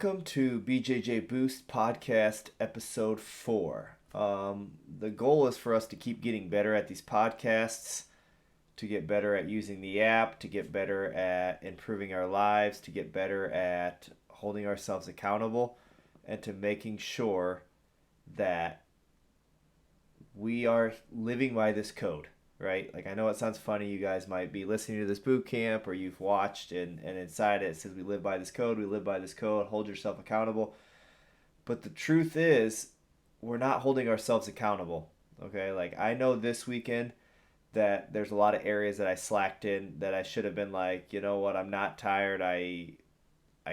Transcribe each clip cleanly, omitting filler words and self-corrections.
Welcome to BJJ Boost podcast episode 4. The goal is for us to keep getting better at these podcasts, to get better at using the app, to get better at improving our lives, to get better at holding ourselves accountable, and to making sure that we are living by this code, right? Like, I know it sounds funny. You guys might be listening to this boot camp or you've watched, and inside it says we live by this code, we live by this code, hold yourself accountable. But the truth is, we're not holding ourselves accountable, okay? Like, I know this weekend that there's a lot of areas that I slacked in that I should have been like, you know what, I'm not tired. I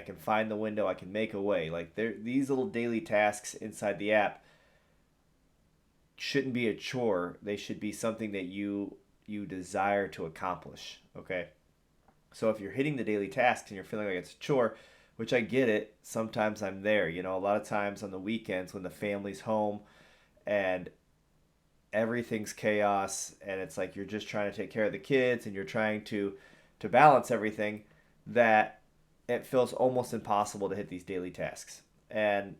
can find the window, I can make a way. Like, these little daily tasks inside the app shouldn't be a chore. They should be something that you desire to accomplish. Okay. So if you're hitting the daily tasks and you're feeling like it's a chore, which I get it, sometimes I'm there. You know, a lot of times on the weekends when the family's home and everything's chaos and it's like you're just trying to take care of the kids and you're trying to balance everything, that it feels almost impossible to hit these daily tasks. And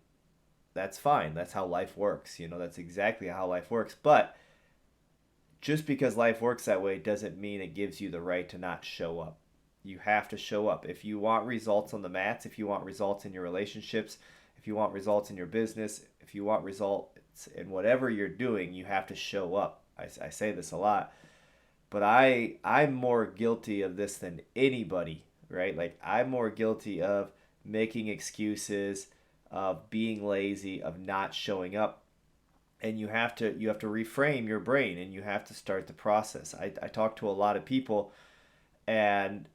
that's fine. That's how life works. You know, that's exactly how life works. But just because life works that way doesn't mean it gives you the right to not show up. You have to show up. If you want results on the mats, if you want results in your relationships, if you want results in your business, if you want results in whatever you're doing, you have to show up. I say this a lot, but I'm more guilty of this than anybody, right? Like, I'm more guilty of making excuses, of being lazy, of not showing up. And you have to reframe your brain and you have to start the process. I talk to a lot of people and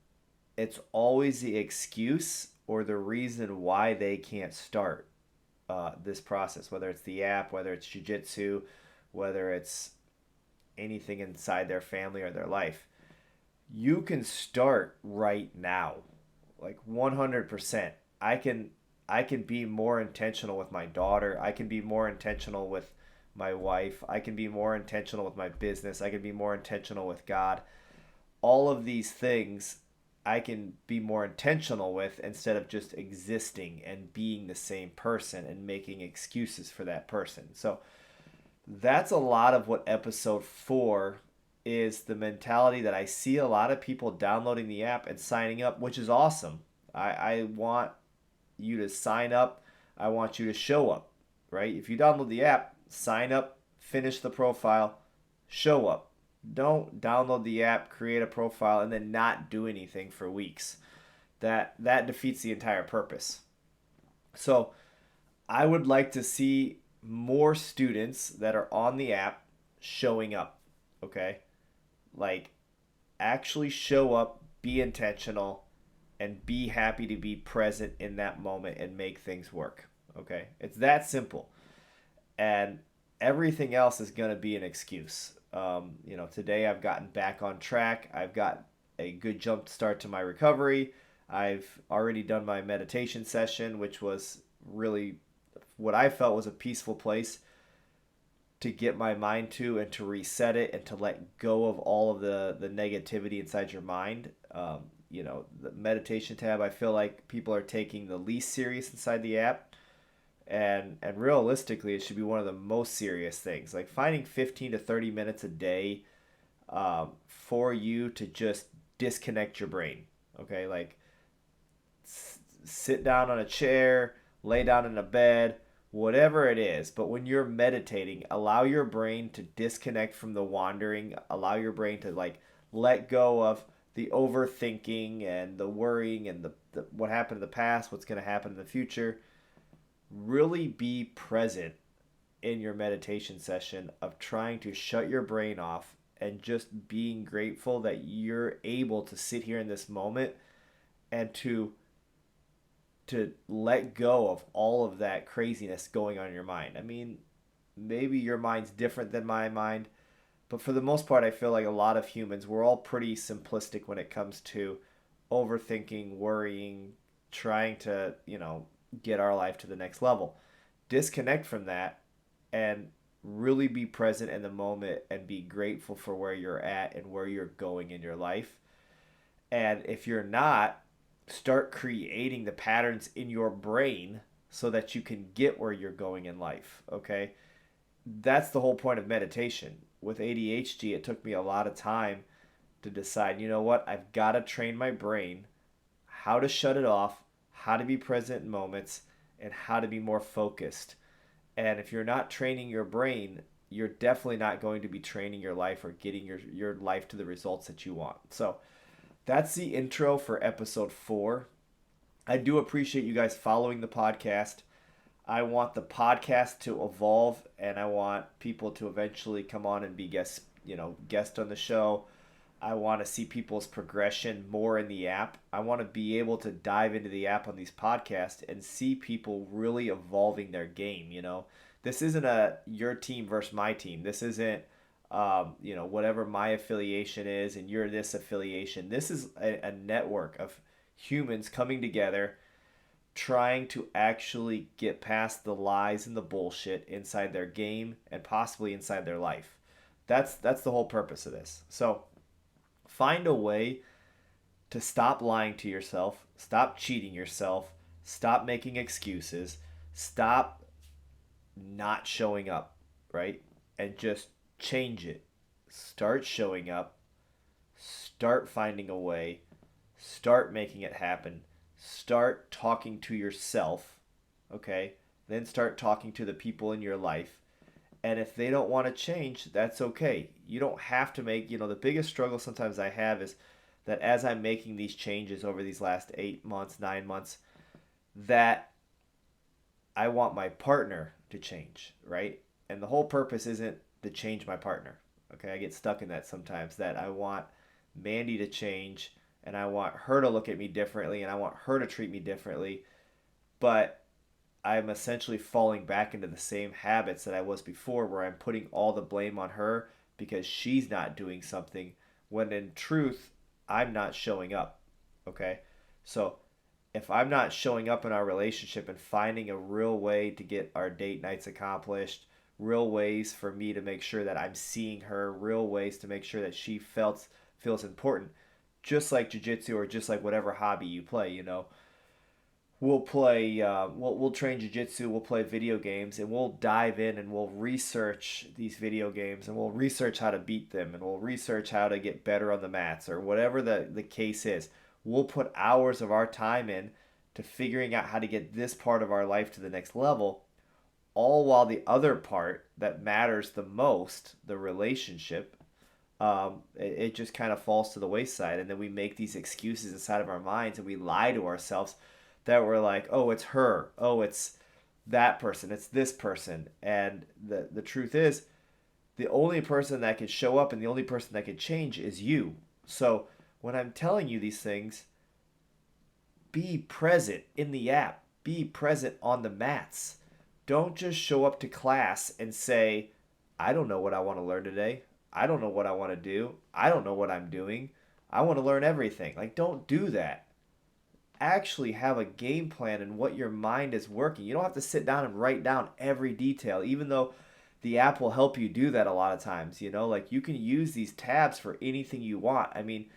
it's always the excuse or the reason why they can't start this process, whether it's the app, whether it's jiu-jitsu, whether it's anything inside their family or their life. You can start right now, like 100%. I can be more intentional with my daughter. I can be more intentional with my wife. I can be more intentional with my business. I can be more intentional with God. All of these things I can be more intentional with instead of just existing and being the same person and making excuses for that person. So that's a lot of what episode 4 is, the mentality that I see a lot of people downloading the app and signing up, which is awesome. I want you to sign up. I want you to show up, right? If you download the app, sign up, finish the profile, show up. Don't download the app, create a profile, and then not do anything for weeks. That defeats the entire purpose. So I would like to see more students that are on the app showing up, okay? Like, actually show up, be intentional, and be happy to be present in that moment and make things work. Okay? It's that simple. And everything else is going to be an excuse. Today I've gotten back on track. I've got a good jump start to my recovery. I've already done my meditation session, which was really what I felt was a peaceful place to get my mind to and to reset it and to let go of all of the negativity inside your mind. The meditation tab, I feel like people are taking the least serious inside the app. And realistically, it should be one of the most serious things. Like, finding 15 to 30 minutes a day for you to just disconnect your brain. Okay? Like, sit down on a chair, lay down in a bed, whatever it is. But when you're meditating, allow your brain to disconnect from the wandering. Allow your brain to, like, let go of the overthinking and the worrying and the what happened in the past, what's going to happen in the future. Really be present in your meditation session of trying to shut your brain off and just being grateful that you're able to sit here in this moment and to let go of all of that craziness going on in your mind. I mean, maybe your mind's different than my mind, but for the most part, I feel like a lot of humans, we're all pretty simplistic when it comes to overthinking, worrying, trying to, get our life to the next level. Disconnect from that and really be present in the moment and be grateful for where you're at and where you're going in your life. And if you're not, start creating the patterns in your brain so that you can get where you're going in life. Okay. That's the whole point of meditation. With ADHD, it took me a lot of time to decide, you know what, I've got to train my brain how to shut it off, how to be present in moments, and how to be more focused. And if you're not training your brain, you're definitely not going to be training your life or getting your life to the results that you want. So that's the intro for episode 4. I do appreciate you guys following the podcast. I want the podcast to evolve, and I want people to eventually come on and be guest on the show. I want to see people's progression more in the app. I want to be able to dive into the app on these podcasts and see people really evolving their game. This isn't a your team versus my team. This isn't whatever my affiliation is and you're this affiliation. This is a network of humans coming together, trying to actually get past the lies and the bullshit inside their game and possibly inside their life. That's the whole purpose of this. So find a way to stop lying to yourself, stop cheating yourself, stop making excuses, stop not showing up, right? And just change it. Start showing up, start finding a way, start making it happen, start talking to yourself, okay? Then start talking to the people in your life. And if they don't want to change, that's okay. You don't have to make, the biggest struggle sometimes I have is that as I'm making these changes over these last 8 months, 9 months, that I want my partner to change, right? And the whole purpose isn't to change my partner. Okay, I get stuck in that sometimes, that I want Mandy to change and I want her to look at me differently and I want her to treat me differently. But I'm essentially falling back into the same habits that I was before, where I'm putting all the blame on her because she's not doing something, when in truth, I'm not showing up. Okay? So if I'm not showing up in our relationship and finding a real way to get our date nights accomplished, real ways for me to make sure that I'm seeing her, real ways to make sure that she feels important, just like jiu-jitsu or just like whatever hobby you play, we'll play we'll train jiu-jitsu, we'll play video games, and we'll dive in and we'll research these video games, and we'll research how to beat them, and we'll research how to get better on the mats, or whatever the case is. We'll put hours of our time in to figuring out how to get this part of our life to the next level, all while the other part that matters the most, the relationship, it just kind of falls to the wayside. And then we make these excuses inside of our minds, and we lie to ourselves that we're like, oh, it's her, oh, it's that person, it's this person. And the truth is, the only person that can show up and the only person that can change is you. So when I'm telling you these things, be present in the app, be present on the mats. Don't just show up to class and say, I don't know what I want to learn today. I don't know what I want to do. I don't know what I'm doing. I want to learn everything. Like, don't do that. Actually have a game plan and what your mind is working. You don't have to sit down and write down every detail, even though the app will help you do that a lot of times. Like, you can use these tabs for anything you want. I mean,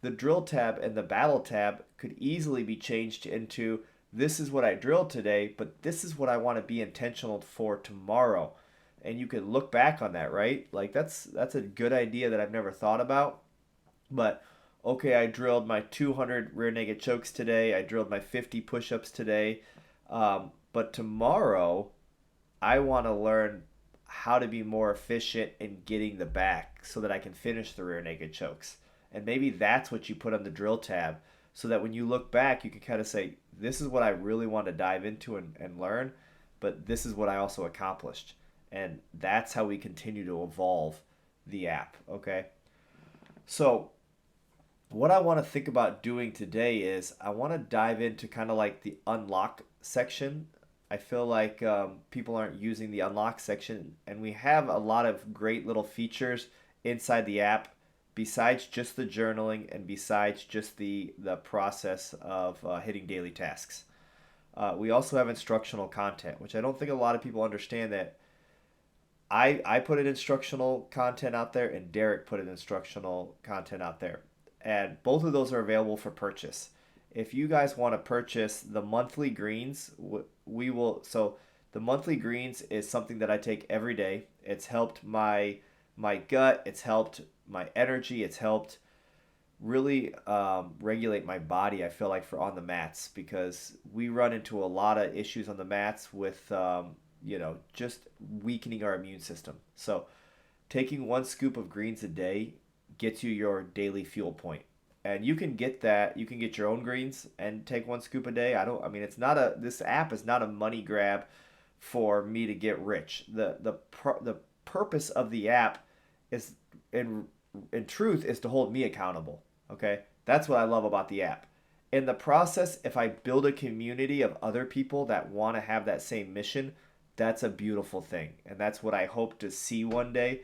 the drill tab and the battle tab could easily be changed into, this is what I drilled today, but this is what I want to be intentional for tomorrow. And you could look back on that, right? Like, that's a good idea that I've never thought about. But okay, I drilled my 200 rear naked chokes today. I drilled my 50 push-ups today. But tomorrow, I want to learn how to be more efficient in getting the back so that I can finish the rear naked chokes. And maybe that's what you put on the drill tab, so that when you look back, you can kind of say, this is what I really want to dive into and learn, but this is what I also accomplished. And that's how we continue to evolve the app, okay? So what I want to think about doing today is I want to dive into kind of like the unlock section. I feel like people aren't using the unlock section, and we have a lot of great little features inside the app besides just the journaling and besides just the process of hitting daily tasks. We also have instructional content, which I don't think a lot of people understand, that I put an instructional content out there and Derek put an instructional content out there. And both of those are available for purchase. If you guys want to purchase the monthly greens, we will. So the monthly greens is something that I take every day. It's helped my gut. It's helped my energy. It's helped really regulate my body. I feel like for on the mats because we run into a lot of issues on the mats with just weakening our immune system. So taking one scoop of greens a day gets you your daily fuel point. And you can get that. You can get your own greens and take one scoop a day. I mean, it's not a. This app is not a money grab for me to get rich. The purpose of the app is in in truth is to hold me accountable. Okay, that's what I love about the app. In the process, if I build a community of other people that want to have that same mission, that's a beautiful thing, and that's what I hope to see one day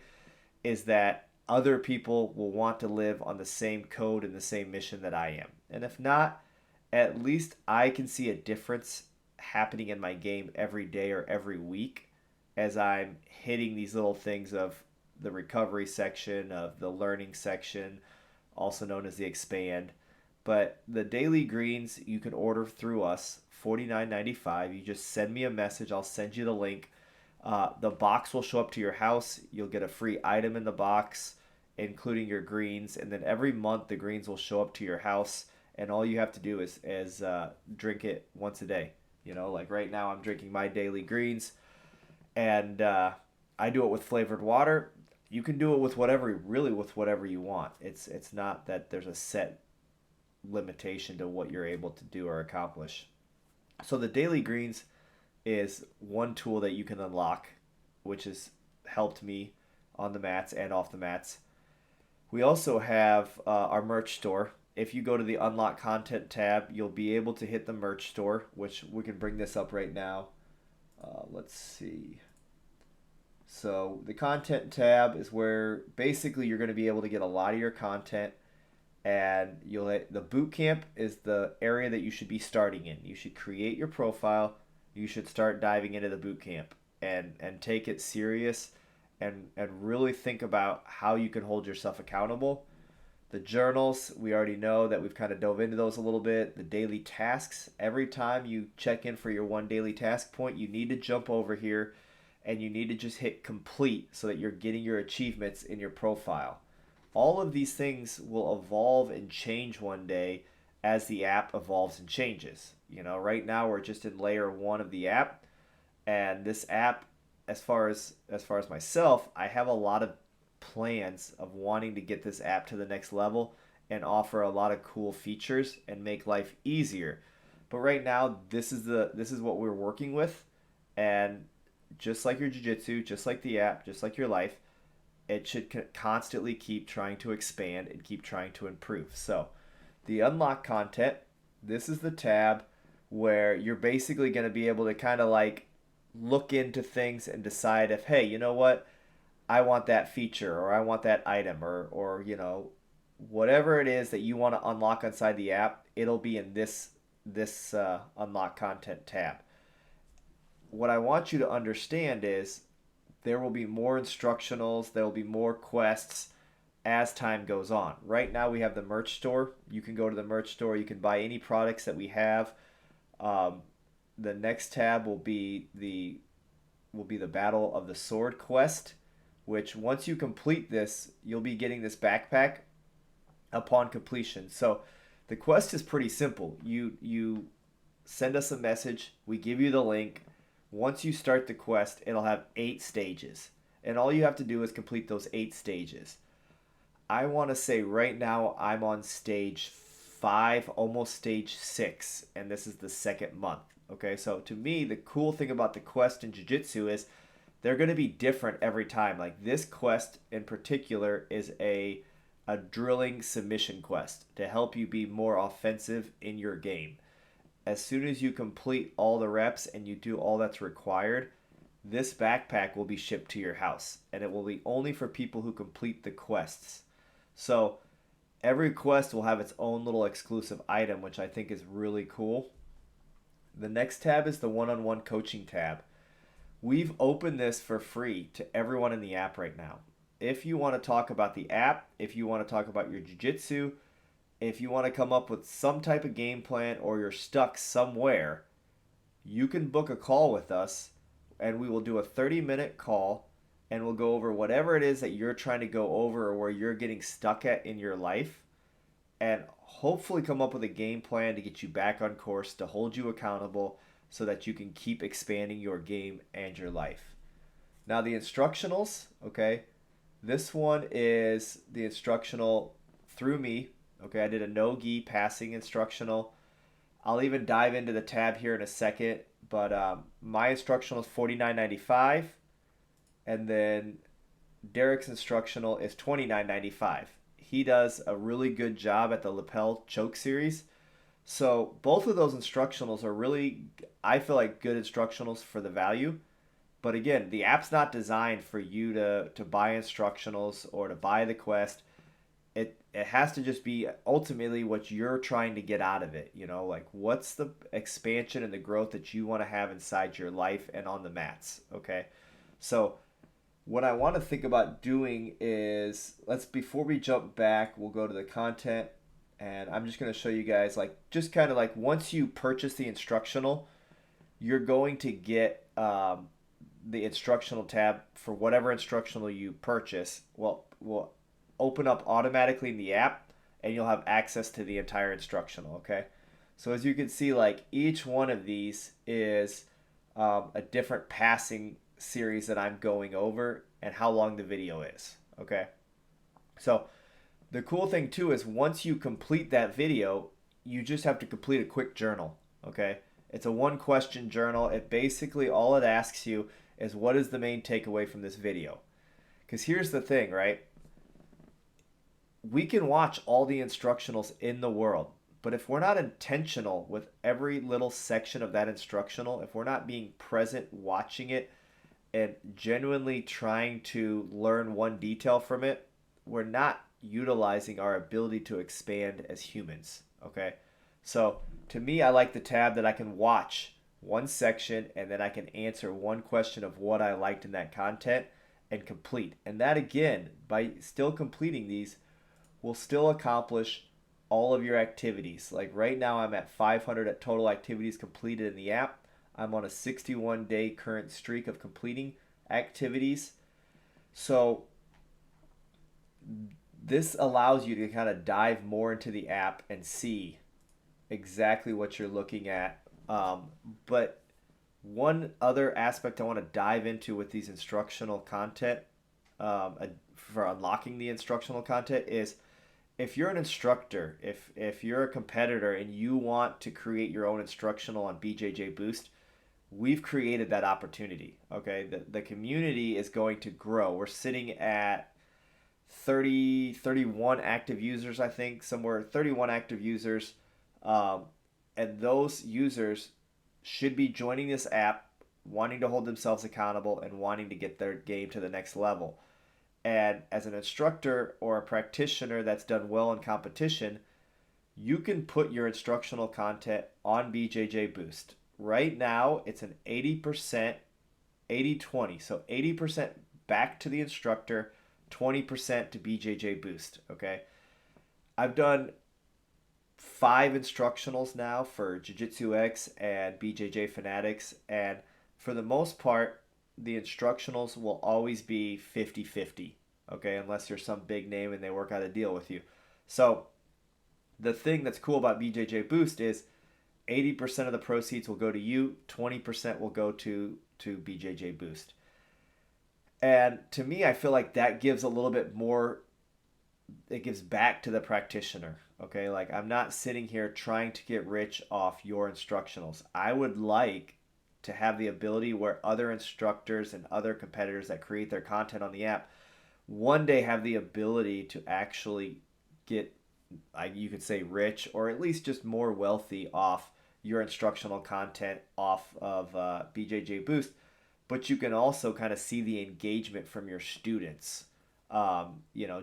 is that other people will want to live on the same code and the same mission that I am. And if not, at least I can see a difference happening in my game every day or every week as I'm hitting these little things of the recovery section, of the learning section, also known as the expand. But the daily greens you can order through us, $49.95. You just send me a message. I'll send you the link. The box will show up to your house. You'll get a free item in the box, including your greens. And then every month, the greens will show up to your house. And all you have to do is drink it once a day. You know, like right now, I'm drinking my daily greens. And I do it with flavored water. You can do it with whatever you want. It's not that there's a set limitation to what you're able to do or accomplish. So the daily greens is one tool that you can unlock, which has helped me on the mats and off the mats. We also have our merch store. If you go to the unlock content tab, you'll be able to hit the merch store, which we can bring this up right now. Let's see. So the content tab is where basically you're going to be able to get a lot of your content, and the boot camp is the area that you should be starting in. You should create your profile. You should start diving into the boot camp and take it serious and really think about how you can hold yourself accountable. The journals, we already know that we've kind of dove into those a little bit. The daily tasks, every time you check in for your one daily task point, you need to jump over here and you need to just hit complete so that you're getting your achievements in your profile. All of these things will evolve and change one day as the app evolves and changes. You know, right now we're just in layer 1 of the app, and this app, as far as myself, I have a lot of plans of wanting to get this app to the next level and offer a lot of cool features and make life easier. But right now, this is what we're working with, and just like your jiu-jitsu, just like the app, just like your life, it should constantly keep trying to expand and keep trying to improve. So the unlock content, this is the tab where you're basically going to be able to kind of like look into things and decide if, hey, you know what, I want that feature or I want that item or you know, whatever it is that you want to unlock inside the app, it'll be in this unlock content tab. What I want you to understand is there will be more instructionals, there will be more quests as time goes on. Right now we have the merch store. You can go to the merch store. You can buy any products that we have. The next tab will be the Battle of the Sword quest, which once you complete this, you'll be getting this backpack upon completion. So the quest is pretty simple. You send us a message. We give you the link. Once you start the quest, it'll have 8 stages. And all you have to do is complete those 8 stages. I want to say right now I'm on stage 5, almost stage 6, and this is the second month. Okay, so to me, the cool thing about the quest in Jiu-Jitsu is they're going to be different every time. Like this quest in particular is a drilling submission quest to help you be more offensive in your game. As soon as you complete all the reps and you do all that's required, this backpack will be shipped to your house, and it will be only for people who complete the quests. So every quest will have its own little exclusive item, which I think is really cool. The next tab is the one-on-one coaching tab. We've opened this for free to everyone in the app right now. If you want to talk about the app, if you want to talk about your jiu-jitsu, if you want to come up with some type of game plan or you're stuck somewhere, you can book a call with us and we will do a 30-minute call and we'll go over whatever it is that you're trying to go over or where you're getting stuck at in your life and hopefully come up with a game plan to get you back on course, to hold you accountable so that you can keep expanding your game and your life. Now, the instructionals, okay, this one is the instructional through me. Okay, I did a no-gi passing instructional. I'll even dive into the tab here in a second, but my instructional is $49.95, and then Derek's instructional is $29.95. He does a really good job at the lapel choke series. So both of those instructionals are really, I feel like, good instructionals for the value. But again, the app's not designed for you to buy instructionals or to buy the quest. It has to just be ultimately what you're trying to get out of it. You know, like what's the expansion and the growth that you want to have inside your life and on the mats. Okay. So what I want to think about doing is before we jump back, we'll go to the content and I'm just going to show you guys like just kind of like once you purchase the instructional, you're going to get the instructional tab for whatever instructional you purchase. Well, will open up automatically in the app and you'll have access to the entire instructional. Okay. So as you can see, like each one of these is a different passing series that I'm going over and how long the video is. Okay. So the cool thing too is once you complete that video, you just have to complete a quick journal. Okay. It's a 1-question journal. It basically, all it asks you is what is the main takeaway from this video? Because here's the thing, right? We can watch all the instructionals in the world, but if we're not intentional with every little section of that instructional, if we're not being present watching it and genuinely trying to learn one detail from it, we're not utilizing our ability to expand as humans. Okay. So to me, I like the tab that I can watch one section and then I can answer one question of what I liked in that content and complete. And that again, by still completing these, will still accomplish all of your activities. Like right now I'm at 500 total activities completed in the app. I'm on a 61-day current streak of completing activities. So this allows you to kind of dive more into the app and see exactly what you're looking at. But one other aspect I want to dive into with these instructional content for unlocking the instructional content is if you're an instructor, if you're a competitor and you want to create your own instructional on BJJ Boost, we've created that opportunity. Okay, the community is going to grow. We're sitting at 31 active users, I think, somewhere 31 active users, and those users should be joining this app, wanting to hold themselves accountable and wanting to get their game to the next level. And as an instructor or a practitioner that's done well in competition, you can put your instructional content on BJJ Boost. Right now, it's an 80%, 80-20. So 80% back to the instructor, 20% to BJJ Boost. Okay. I've done 5 instructionals now for Jiu-Jitsu X and BJJ Fanatics. And for the most part, the instructionals will always be 50-50, okay, unless you're some big name and they work out a deal with you. So the thing that's cool about BJJ Boost is 80% of the proceeds will go to you, 20% will go to BJJ Boost. And to me, I feel like that gives a little bit more, it gives back to the practitioner, okay? Like I'm not sitting here trying to get rich off your instructionals. I would like to have the ability where other instructors and other competitors that create their content on the app one day have the ability to actually get, you could say, rich or at least just more wealthy off your instructional content off of BJJ Boost. But you can also kind of see the engagement from your students.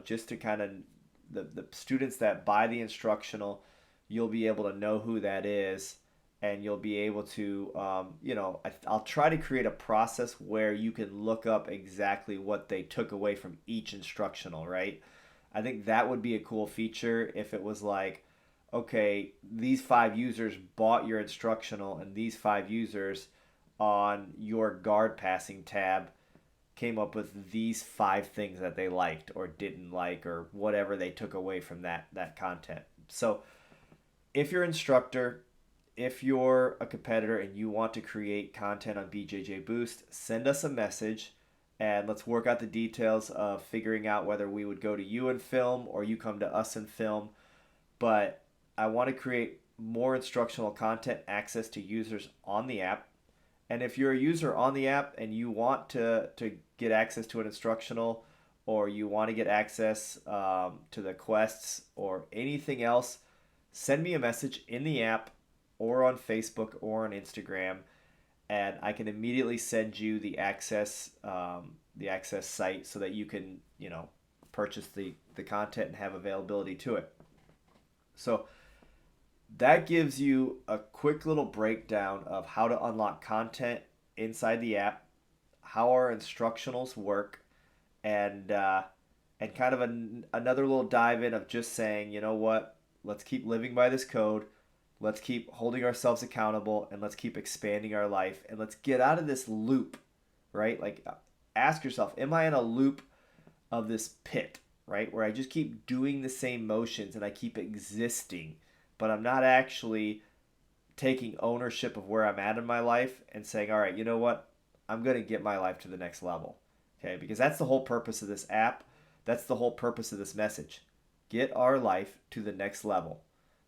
Just to kind of the students that buy the instructional, you'll be able to know who that is. And you'll be able to, I'll try to create a process where you can look up exactly what they took away from each instructional, right? I think that would be a cool feature if it was like, okay, these 5 users bought your instructional, and these 5 users on your guard passing tab came up with these 5 things that they liked or didn't like or whatever they took away from that content. So if you're an instructor, if you're a competitor and you want to create content on BJJ Boost, send us a message and let's work out the details of figuring out whether we would go to you and film or you come to us and film. But I want to create more instructional content access to users on the app. And if you're a user on the app and you want to get access to an instructional or you want to get access to the quests or anything else, send me a message in the app or on Facebook or on Instagram, and I can immediately send you the access site so that you can purchase the content and have availability to it. So that gives you a quick little breakdown of how to unlock content inside the app, how our instructionals work, and kind of another little dive in of just saying, you know what, let's keep living by this code, let's keep holding ourselves accountable, and let's keep expanding our life, and let's get out of this loop, right? Like, ask yourself, am I in a loop of this pit, right, where I just keep doing the same motions and I keep existing, but I'm not actually taking ownership of where I'm at in my life and saying, all right, you know what? I'm going to get my life to the next level. Okay? Because that's the whole purpose of this app. That's the whole purpose of this message. Get our life to the next level.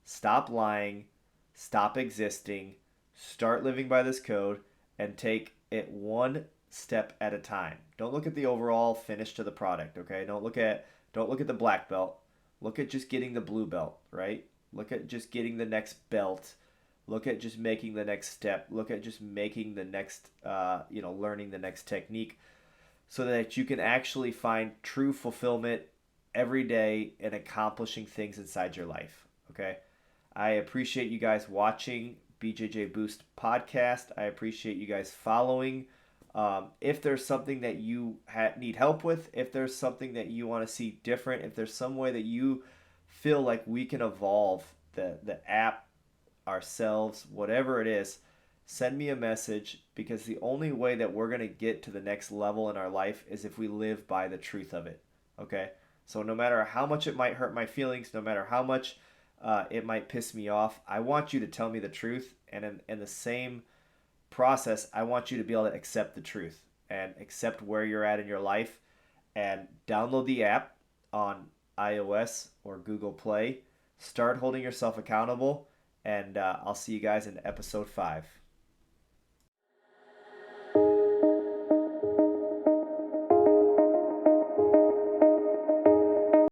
Stop lying. Stop existing. Start living by this code and take it one step at a time. Don't look at the overall finish to the product, okay? Don't look at the black belt. Look at just getting the blue belt, right? Look at just getting the next belt. Look at just making the next step. Look at just making the next, learning the next technique so that you can actually find true fulfillment every day in accomplishing things inside your life. Okay? I appreciate you guys watching BJJ Boost podcast. I appreciate you guys following. If there's something that you need help with, if there's something that you want to see different, if there's some way that you feel like we can evolve the app ourselves, whatever it is, send me a message, because the only way that we're going to get to the next level in our life is if we live by the truth of it. Okay? So no matter how much it might hurt my feelings, no matter how much it might piss me off, I want you to tell me the truth. And in the same process, I want you to be able to accept the truth and accept where you're at in your life, and download the app on iOS or Google Play. Start holding yourself accountable, and I'll see you guys in episode 5.